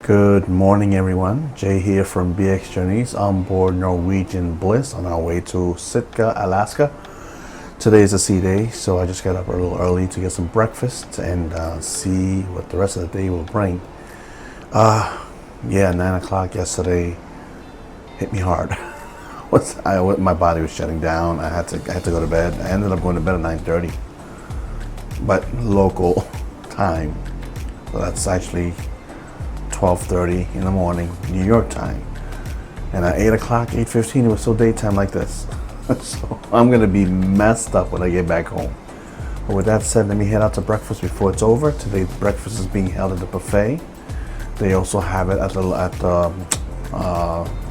Good morning, everyone. Jay here from BX Journeys on board Norwegian Bliss on our way to Sitka, Alaska. Today is a sea day, so I just got up a little early to get some breakfast and see what the rest of the day will bring. 9 o'clock yesterday hit me hard. My body was shutting down. I had to go to bed. I ended up going to bed at 9:30, but local time. So that's actually 12:30 in the morning, New York time. And at 8 o'clock, 8:15, it was still daytime like this. So I'm gonna be messed up when I get back home. But with that said, let me head out to breakfast before it's over. Today's breakfast is being held at the buffet. They also have it at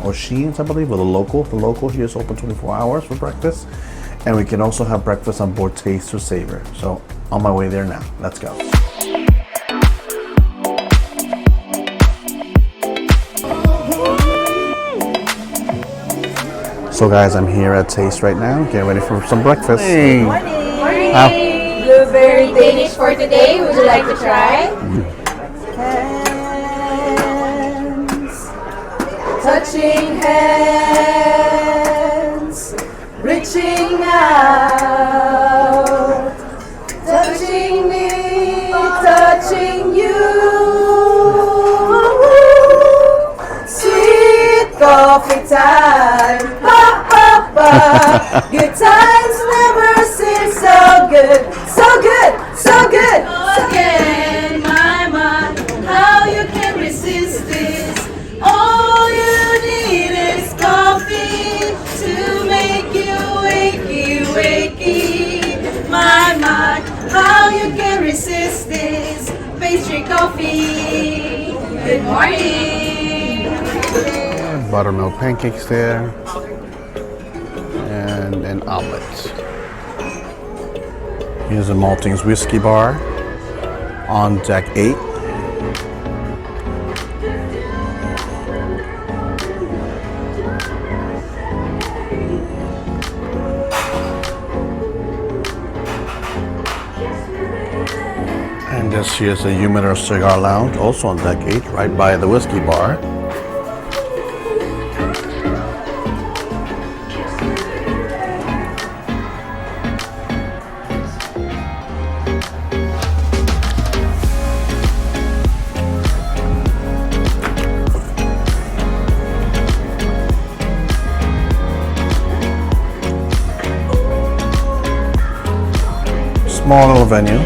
O'Sheens, I believe, or the local. The local here is open 24 hours for breakfast. And we can also have breakfast on board Taste or Savor. So on my way there now. Let's go. So guys, I'm here at Taste right now, getting ready for some breakfast. Hey. Morning. Morning. Blueberry Danish for today. Would you like to try? Hands, touching hands, reaching out, touching me, touching you. Sweet coffee time. Good times never seem so good, so good, so good. Again, my mind, how you can resist this? All you need is coffee to make you wakey, wakey. My mind, how you can resist this? Pastry coffee. Good morning. Buttermilk pancakes there. And an omelet. Here's a Maltings whiskey bar on deck 8. And this here's the Humidor Cigar Lounge, also on deck 8, right by the whiskey bar. Small little venue.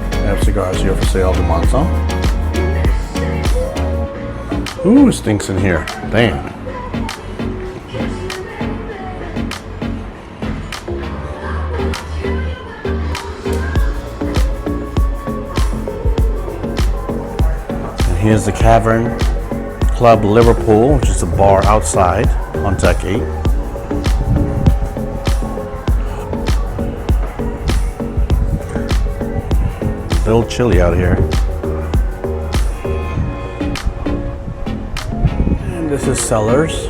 They have cigars here for sale every month, huh? Ooh, it stinks in here. Damn. And here's the Cavern Club Liverpool, which is a bar outside on deck 8. A little chilly out here. And this is Cellars.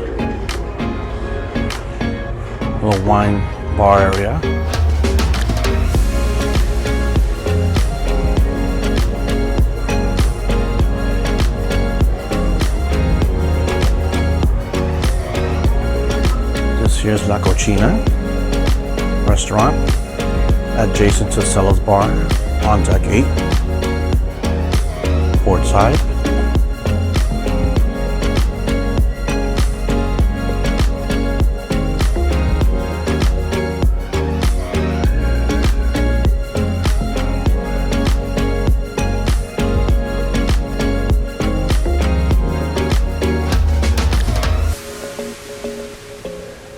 Little wine bar area. This here's La Cocina restaurant adjacent to Cellars Bar. On deck 8, port side.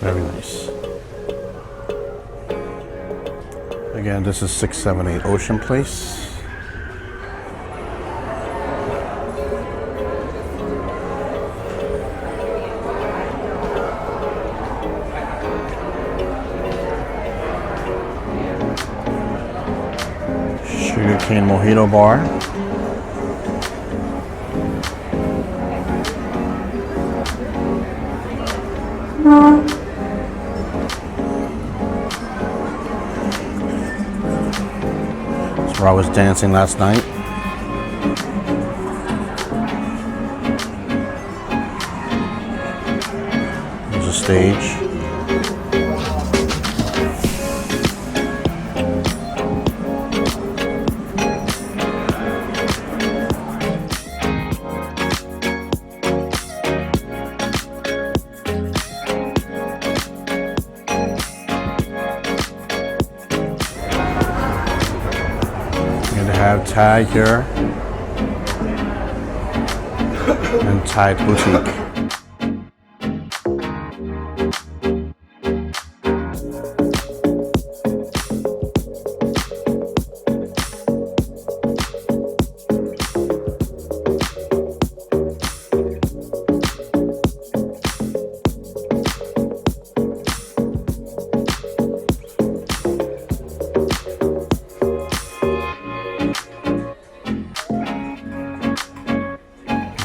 Very nice. Again, this is 678 Ocean Place. Sugarcane Mojito Bar. That's where I was dancing last night. stage. Going to have Tag here and Tide Boutique.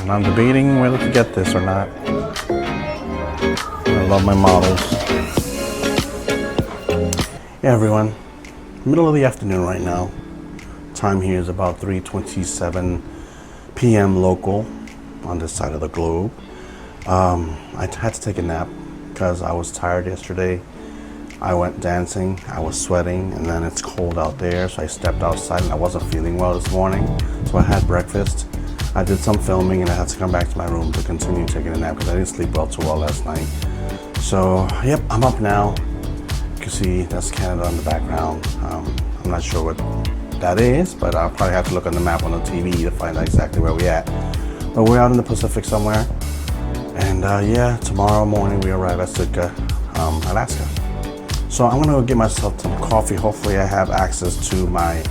And I'm debating whether to get this or not. I love my models. Yeah, everyone. Middle of the afternoon right now. Time here is about 3:27 p.m. local on this side of the globe. I had to take a nap because I was tired yesterday. I went dancing, I was sweating, and then it's cold out there, so I stepped outside and I wasn't feeling well this morning. So I had breakfast. I did some filming and I had to come back to my room to continue taking a nap because I didn't sleep too well last night. So, yep, I'm up now. You can see that's Canada in the background. I'm not sure what that is, but I'll probably have to look on the map on the TV to find out exactly where we're at. But we're out in the Pacific somewhere. And yeah, tomorrow morning we arrive at Sitka, Alaska. So I'm gonna go get myself some coffee. Hopefully I have access to my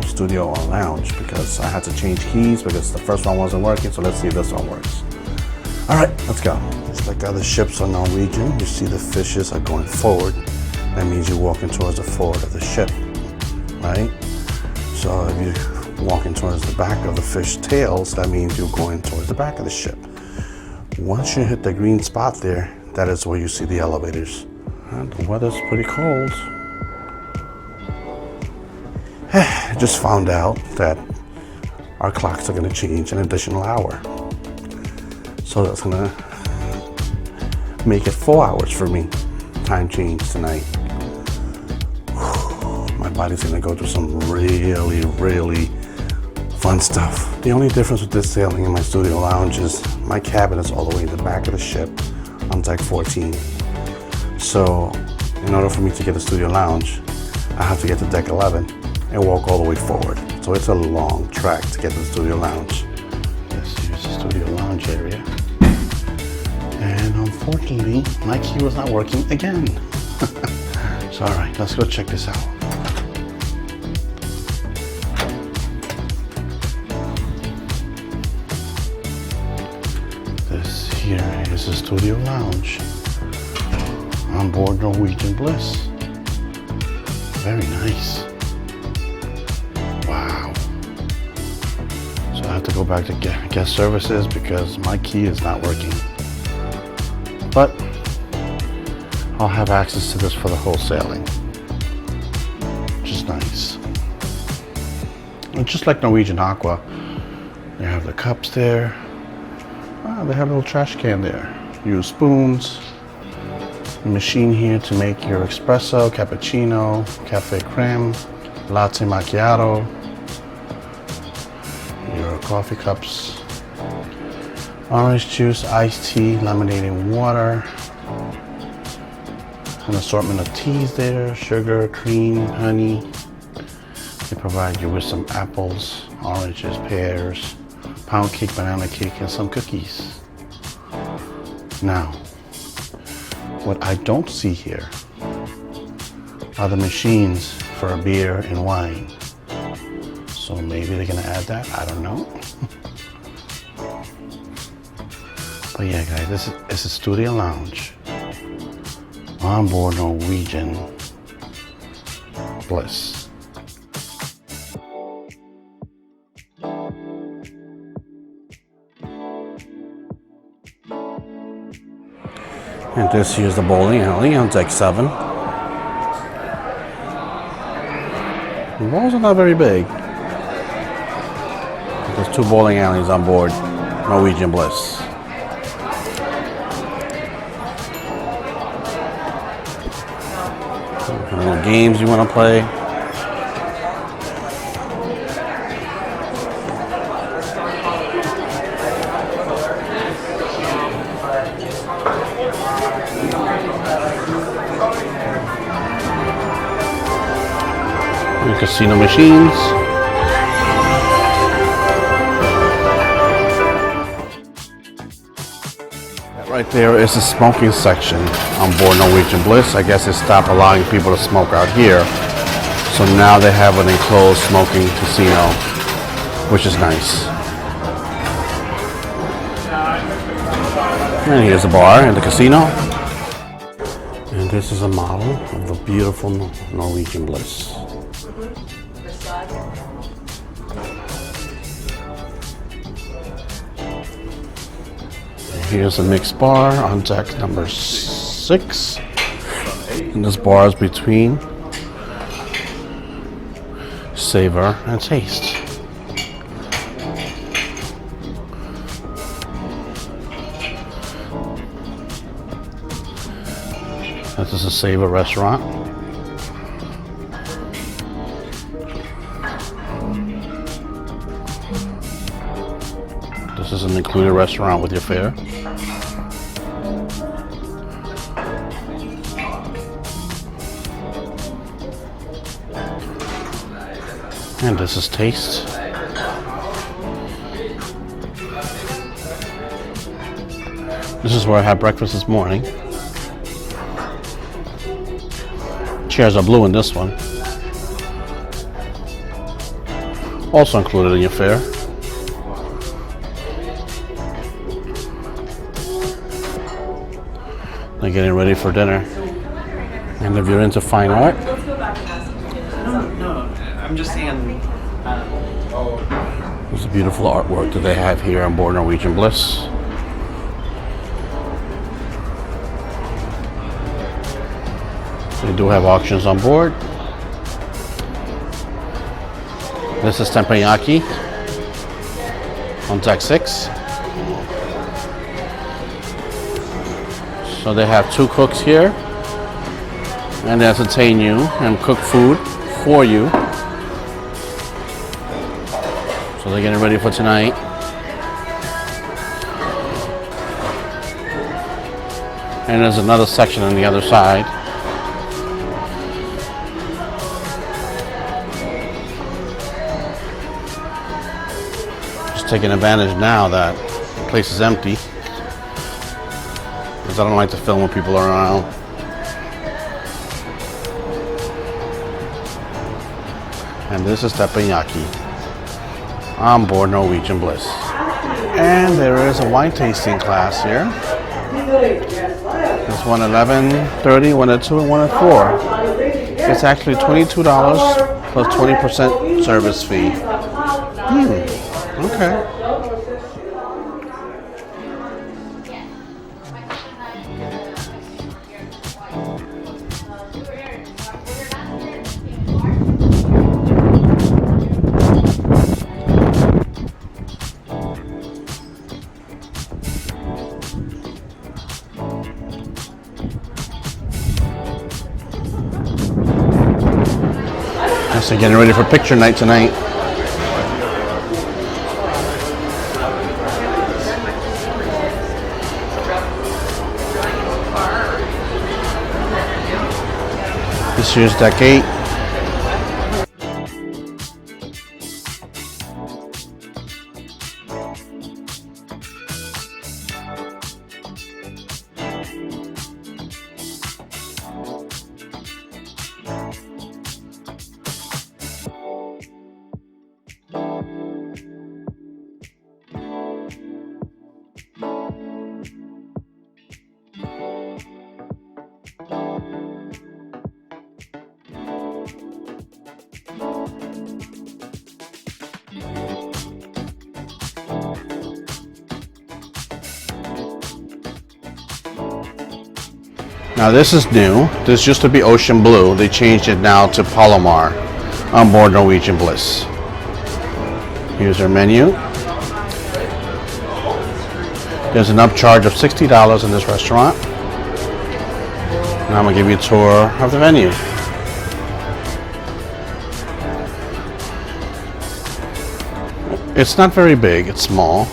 studio lounge because I had to change keys because the first one wasn't working. So let's see if this one works. All right, let's go. It's like other ships on Norwegian. You see the fishes are going forward. That means you're walking towards the forward of the ship, right? So if you're walking towards the back of the fish tails, that means you're going towards the back of the ship. Once you hit the green spot there, that is where you see the elevators. And the weather's pretty cold. I just found out that our clocks are going to change an additional hour. So that's going to make it 4 hours for me. Time change tonight. My body's going to go through some really, really fun stuff. The only difference with this sailing in my studio lounge is my cabin is all the way in the back of the ship on deck 14. So in order for me to get the studio lounge, I have to get to deck 11 and walk all the way forward. So it's a long track to get to the studio lounge. Let's use the studio lounge area. And unfortunately, my key was not working again. So all right, let's go check this out. This here is the studio lounge on board Norwegian Bliss. Very nice. Wow. So I have to go back to guest services because my key is not working. But I'll have access to this for the whole sailing, which is nice. And just like Norwegian Aqua, they have the cups there. They have a little trash can there. Use spoons. A machine here to make your espresso, cappuccino, cafe creme, latte macchiato, your coffee cups, orange juice, iced tea, lemonade water, an assortment of teas there, sugar, cream, honey. They provide you with some apples, oranges, pears, pound cake, banana cake, and some cookies. Now, what I don't see here are the machines for beer and wine. So maybe they're gonna add that, I don't know. But yeah guys, this is a studio lounge on board Norwegian Bliss. And this here's the bowling alley on deck 7. The balls are not very big. There's 2 bowling alleys on board Norwegian Bliss. little games you want to play. Casino machines. That right there is the smoking section on board Norwegian Bliss. I guess they stopped allowing people to smoke out here. So now they have an enclosed smoking casino, which is nice. And here's the bar and the casino. And this is a model of the beautiful Norwegian Bliss. Here's a mixed bar on deck number 6. And this bar is between savor and taste. This is a savor restaurant. This is an included restaurant with your fare. And this is taste. This is where I had breakfast this morning. Chairs are blue in this one. Also included in your fare. They're getting ready for dinner. And if you're into fine art, I'm just saying. there's a beautiful artwork that they have here on board Norwegian Bliss. They do have auctions on board. This is teppanyaki on deck 6. So they have 2 cooks here, and they entertain you and cook food for you. So they're getting ready for tonight. And there's another section on the other side. Just taking advantage now that the place is empty, because I don't like to film when people are around. And this is teppanyaki on board Norwegian Bliss. And there is a wine tasting class here. There's one at 11:30, one at 2, and one at 4. It's actually $22 plus 20% service fee. Okay. So getting ready for picture night tonight. This here's deck 8. Now this is new. This used to be ocean blue. They changed it now to Palomar on board Norwegian Bliss. Here's our menu. There's an upcharge of $60 in this restaurant. Now I'm gonna give you a tour of the menu. It's not very big, it's small.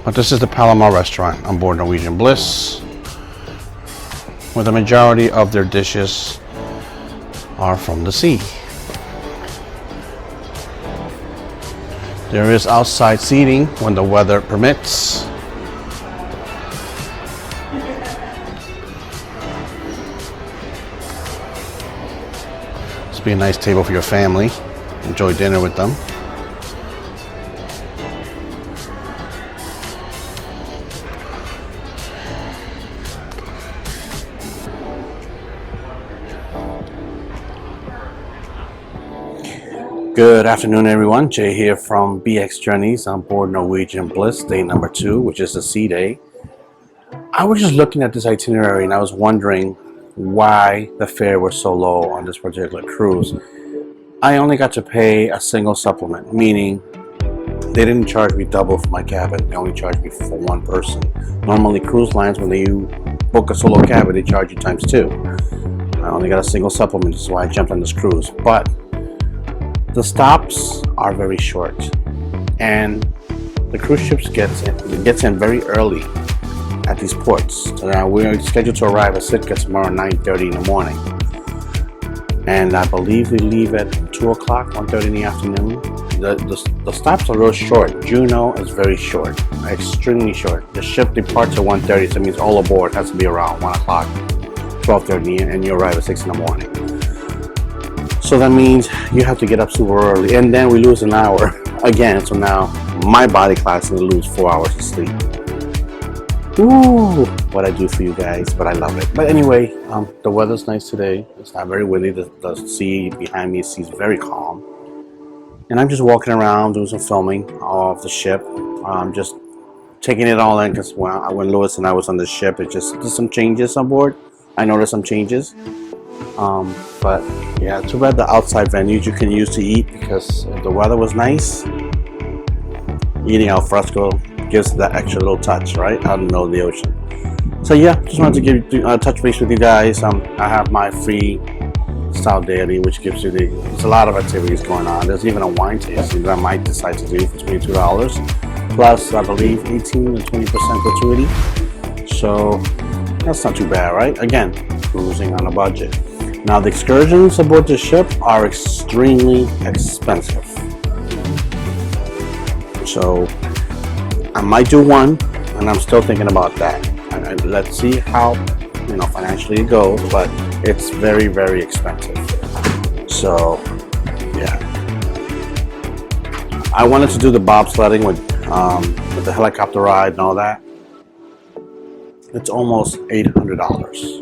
But this is the Palomar restaurant on board Norwegian Bliss, where the majority of their dishes are from the sea. There is outside seating when the weather permits. This will be a nice table for your family. Enjoy dinner with them. Good afternoon, everyone. Jay here from BX Journeys on board Norwegian Bliss, day number 2, which is the sea day. I was just looking at this itinerary and I was wondering why the fare was so low on this particular cruise. I only got to pay a single supplement, meaning they didn't charge me double for my cabin. They only charged me for one person. Normally, cruise lines, when you book a solo cabin, they charge you times 2. I only got a single supplement, this is why I jumped on this cruise. But the stops are very short, and the cruise ships gets in very early at these ports. So now we're scheduled to arrive at Sitka tomorrow 9:30 in the morning, and I believe we leave at 2 o'clock, 1:30 in the afternoon. The stops are real short. Juneau is very short, extremely short. The ship departs at 1:30, so it means all aboard has to be around 1 o'clock, 12:30, and you arrive at 6 in the morning. So that means you have to get up super early, and then we lose an hour again. So now my body clock is going to lose 4 hours of sleep. Ooh, what I do for you guys, but I love it. But anyway, the weather's nice today. It's not very windy. The sea behind me is very calm. And I'm just walking around doing some filming of the ship. Just taking it all in because when Lewis and I was on the ship, there's some changes on board. I noticed some changes. But yeah, too bad the outside venues you can use to eat, because if the weather was nice, eating al fresco gives that extra little touch, right, out in the middle of the ocean. So yeah, just wanted to touch base with you guys. I have my free style daily, which gives you there's a lot of activities going on. There's even a wine tasting that I might decide to do for $22, plus I believe 18 to 20% gratuity. So that's not too bad, right? Again, cruising on a budget. Now, the excursions aboard the ship are extremely expensive. So I might do one, and I'm still thinking about that. And let's see how financially it goes, but it's very, very expensive. So yeah, I wanted to do the bobsledding with the helicopter ride and all that. It's almost $800.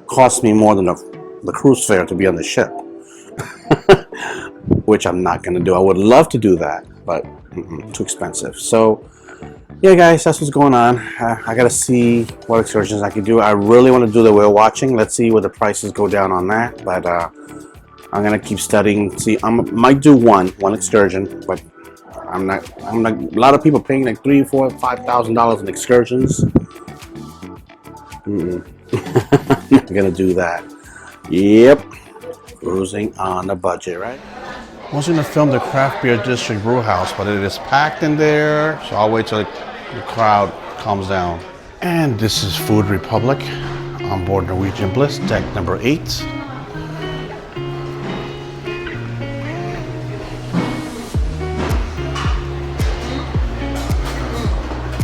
Cost me more than the cruise fare to be on the ship, which I'm not going to do. I would love to do that, but too expensive. So yeah, guys, that's what's going on. I got to see what excursions I can do. I really want to do the whale watching. Let's see where the prices go down on that, but I'm going to keep studying. See, I might do one excursion, but I'm not. A lot of people paying like $3,000, $4,000, $5,000 in excursions. I'm not gonna do that. Yep, cruising on a budget, right? I was gonna film the craft beer district brew house, but it is packed in there, so I'll wait till the crowd calms down. And this is Food Republic on board Norwegian Bliss, deck number 8.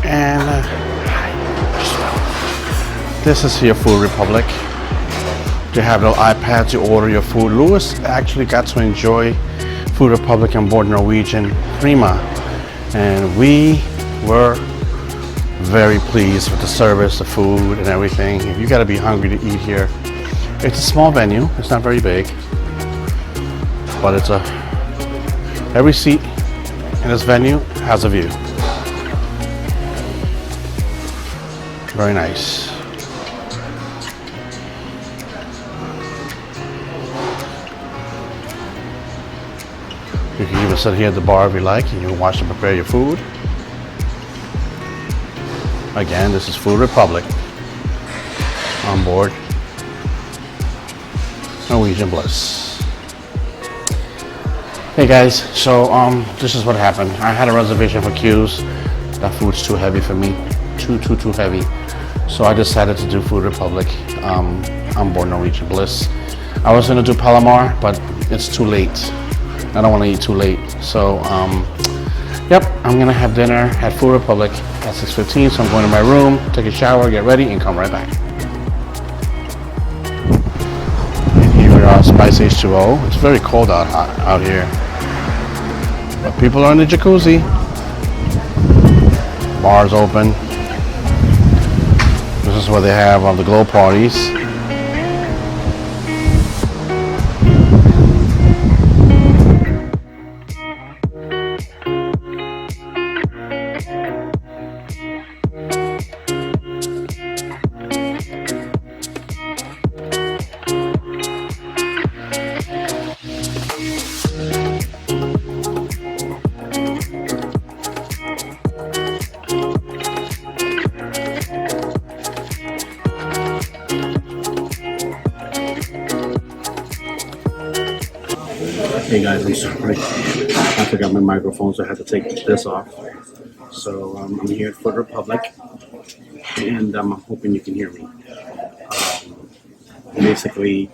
And this is here Food Republic. You have little iPads to order your food. Lewis actually got to enjoy Food Republic on board Norwegian Prima, and we were very pleased with the service, the food, and everything. If you got to be hungry to eat here, it's a small venue. It's not very big, but every seat in this venue has a view. Very nice. You can even sit here at the bar if you like, and you can watch them prepare your food. Again, this is Food Republic on board Norwegian Bliss. Hey guys, so this is what happened. I had a reservation for Q's. That food's too heavy for me. Too heavy. So I decided to do Food Republic. I'm born Norwegian Bliss. I was gonna do Palomar, but it's too late. I don't want to eat too late. So yep, I'm gonna have dinner at Food Republic at 6:15. So I'm going to my room, take a shower, get ready, and come right back. And here we are, Spice H2O. It's very cold out here. But people are in the jacuzzi. Bars open. This is where they have the glow parties. Hey guys, I'm sorry. I forgot my microphone, so I had to take this off. So I'm here at Food Republic, and I'm hoping you can hear me. Basically,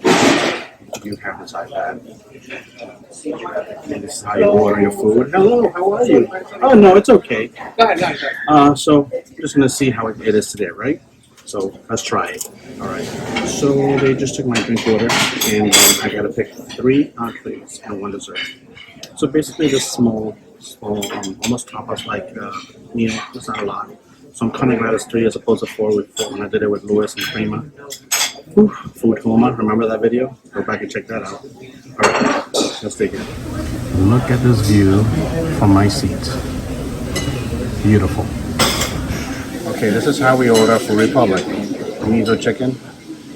you have this iPad, and this is how you order your food. Hello, how are you? Oh no, it's okay. Go ahead. So just gonna see how it is today, right? So let's try it. All right. So they just took my drink order, and I gotta pick 3 entrees and 1 dessert. So basically, this small, almost tapas like meal. It's not a lot. So I'm kind of glad it's 3 as opposed to 4 when I did it with Lewis and Prima. Food coma. Remember that video? Go back and check that out. All right. Let's take it. Look at this view from my seat. Beautiful. Okay, this is how we order for Republic. Miso chicken,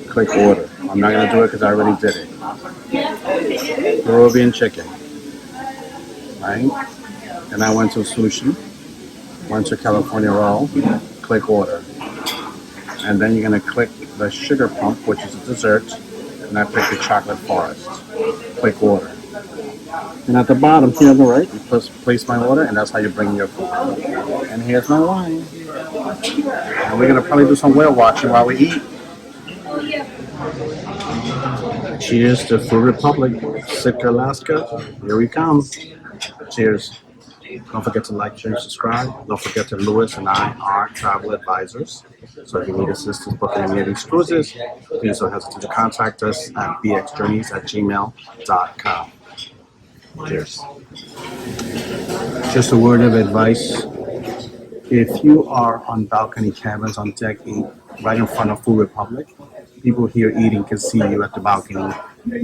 click order. I'm not gonna do it because I already did it. Peruvian chicken, right? Then I went to sushi, went to California roll, click order. And then you're gonna click the sugar pump, which is a dessert, and I picked the chocolate forest. Click order. And at the bottom here on the right, you place my order, and that's how you bring your food. And here's my wine. And we're gonna probably do some whale watching while we eat. Cheers to Food Republic, Sitka, Alaska. Here we come. Cheers. Don't forget to like, share, and subscribe. Don't forget that Lewis and I are travel advisors. So if you need assistance booking any of these cruises, please don't hesitate to contact us at bxjourneys@gmail.com. Cheers. Just a word of advice. If you are on balcony cabins on deck 8, right in front of Food Republic, people here eating can see you at the balcony,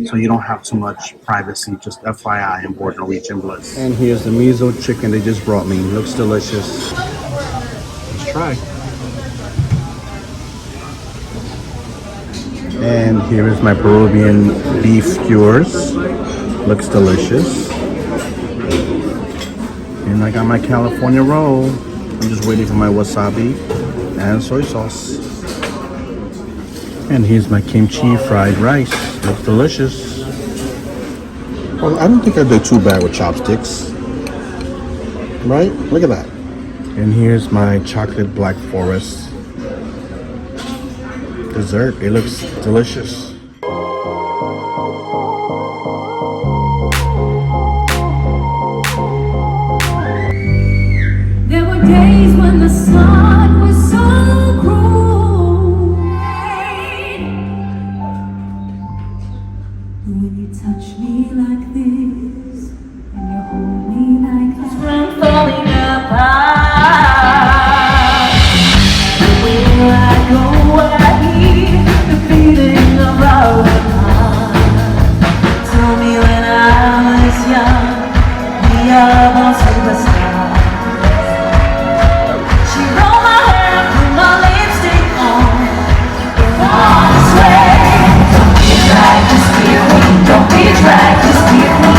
so you don't have too much privacy. Just FYI, on board Norwegian Bliss. And here's the miso chicken they just brought me. Looks delicious. Let's try. And here is my Peruvian beef skewers. Looks delicious. And I got my California roll. I'm just waiting for my wasabi and soy sauce. And here's my kimchi fried rice. Looks delicious. Well, I don't think I did too bad with chopsticks. Right? Look at that. And here's my chocolate black forest dessert. It looks delicious. There were days when the sun was so cruel. When you touch me like this, and you hold me like that, I'm falling apart. Where I go, I hear the feeling of our heart. Told me when I was young, we are born superstars. She rolled my hair, put my lipstick on, and I swear, don't be a drag, just be a queen. Don't be a drag, just be a queen.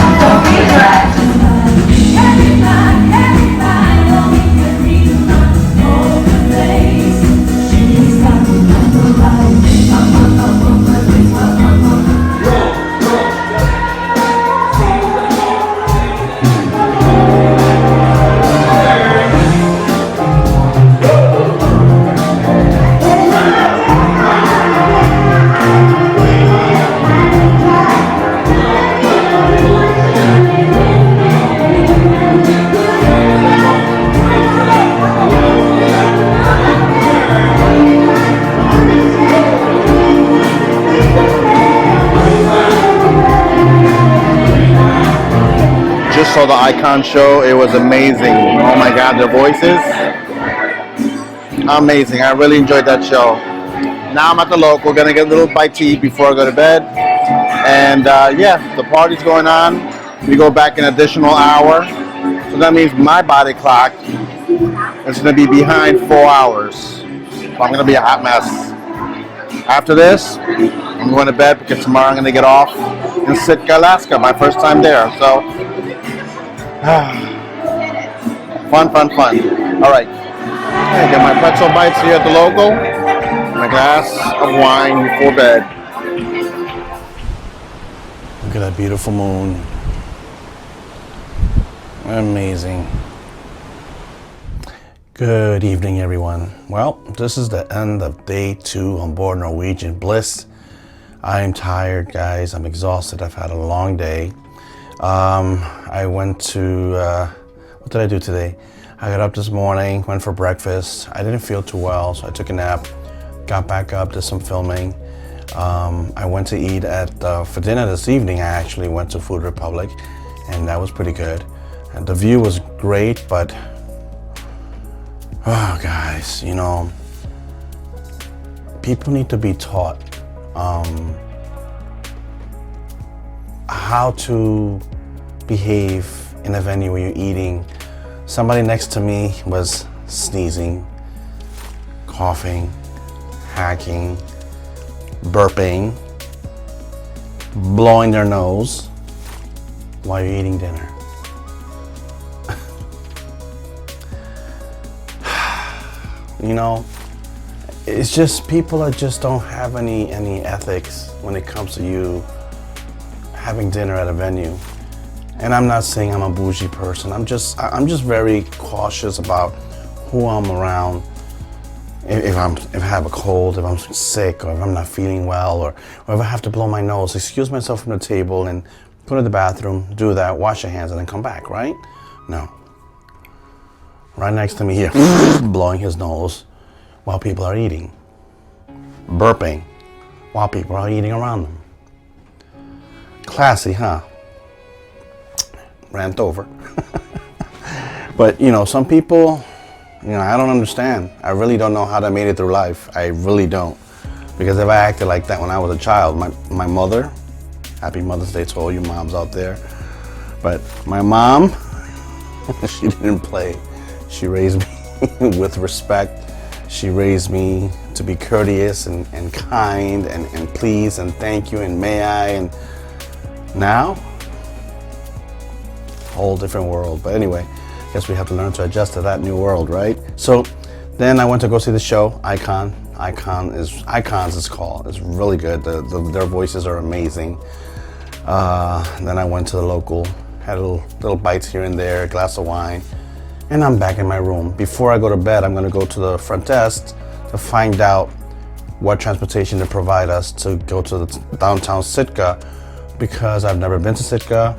just saw the Icon show. It was amazing. Oh my God, their voices. Amazing. I really enjoyed that show. Now I'm at the local, gonna get a little bite to eat before I go to bed. And yeah, the party's going on. We go back an additional hour. So that means my body clock is gonna be behind 4 hours. So I'm gonna be a hot mess. After this, I'm going to bed because tomorrow I'm going to get off in Sitka, Alaska, my first time there. So, fun. All right, I get my pretzel bites here at the local, and a glass of wine before bed. Look at that beautiful moon. Amazing. Good evening, everyone. Well, this is the end of day 2 on board Norwegian Bliss. I am tired, guys. I'm exhausted. I've had a long day. I went to, what did I do today? I got up this morning, went for breakfast. I didn't feel too well, so I took a nap, got back up, did some filming. I went to eat for dinner this evening. I actually went to Food Republic, and that was pretty good. And the view was great, but oh, guys, you know, people need to be taught how to behave in a venue where you're eating. Somebody next to me was sneezing, coughing, hacking, burping, blowing their nose while you're eating dinner. You know, it's just people that just don't have any ethics when it comes to you having dinner at a venue. And I'm not saying I'm a bougie person. I'm just very cautious about who I'm around. If I have a cold, if I'm sick, or if I'm not feeling well, or if I have to blow my nose, excuse myself from the table and go to the bathroom, do that, wash your hands, and then come back, right? No. Right next to me here, blowing his nose while people are eating. Burping while people are eating around them. Classy, huh? Rant over. But, you know, some people, you know, I don't understand. I really don't know how they made it through life. I really don't. Because if I acted like that when I was a child, my mother, happy Mother's Day to all you moms out there, but my mom, she didn't play. She raised me with respect. She raised me to be courteous and kind and please and thank you and may I. And now, whole different world. But anyway, guess we have to learn to adjust to that new world, right? So then I went to go see the show, Icons it's called. It's really good. Their voices are amazing. Then I went to the local, had little bites here and there, a glass of wine. And I'm back in my room. Before I go to bed, I'm gonna go to the front desk to find out what transportation they provide us to go to the downtown Sitka, because I've never been to Sitka.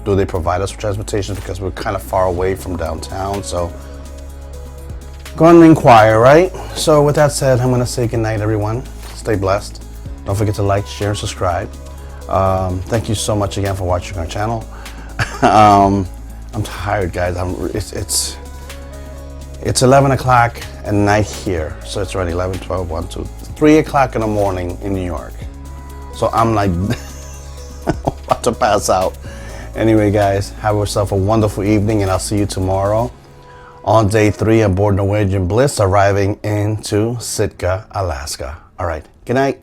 Do they provide us with transportation, because we're kind of far away from downtown, so go and inquire, right? So with that said, I'm gonna say goodnight, everyone. Stay blessed. Don't forget to like, share, and subscribe. Thank you so much again for watching our channel. I'm tired, guys. It's 11 o'clock at night here. So it's already 11, 12, 1, 2, 3 o'clock in the morning in New York. So I'm like about to pass out. Anyway, guys, have yourself a wonderful evening, and I'll see you tomorrow on day 3 aboard Norwegian Bliss, arriving into Sitka, Alaska. All right, good night.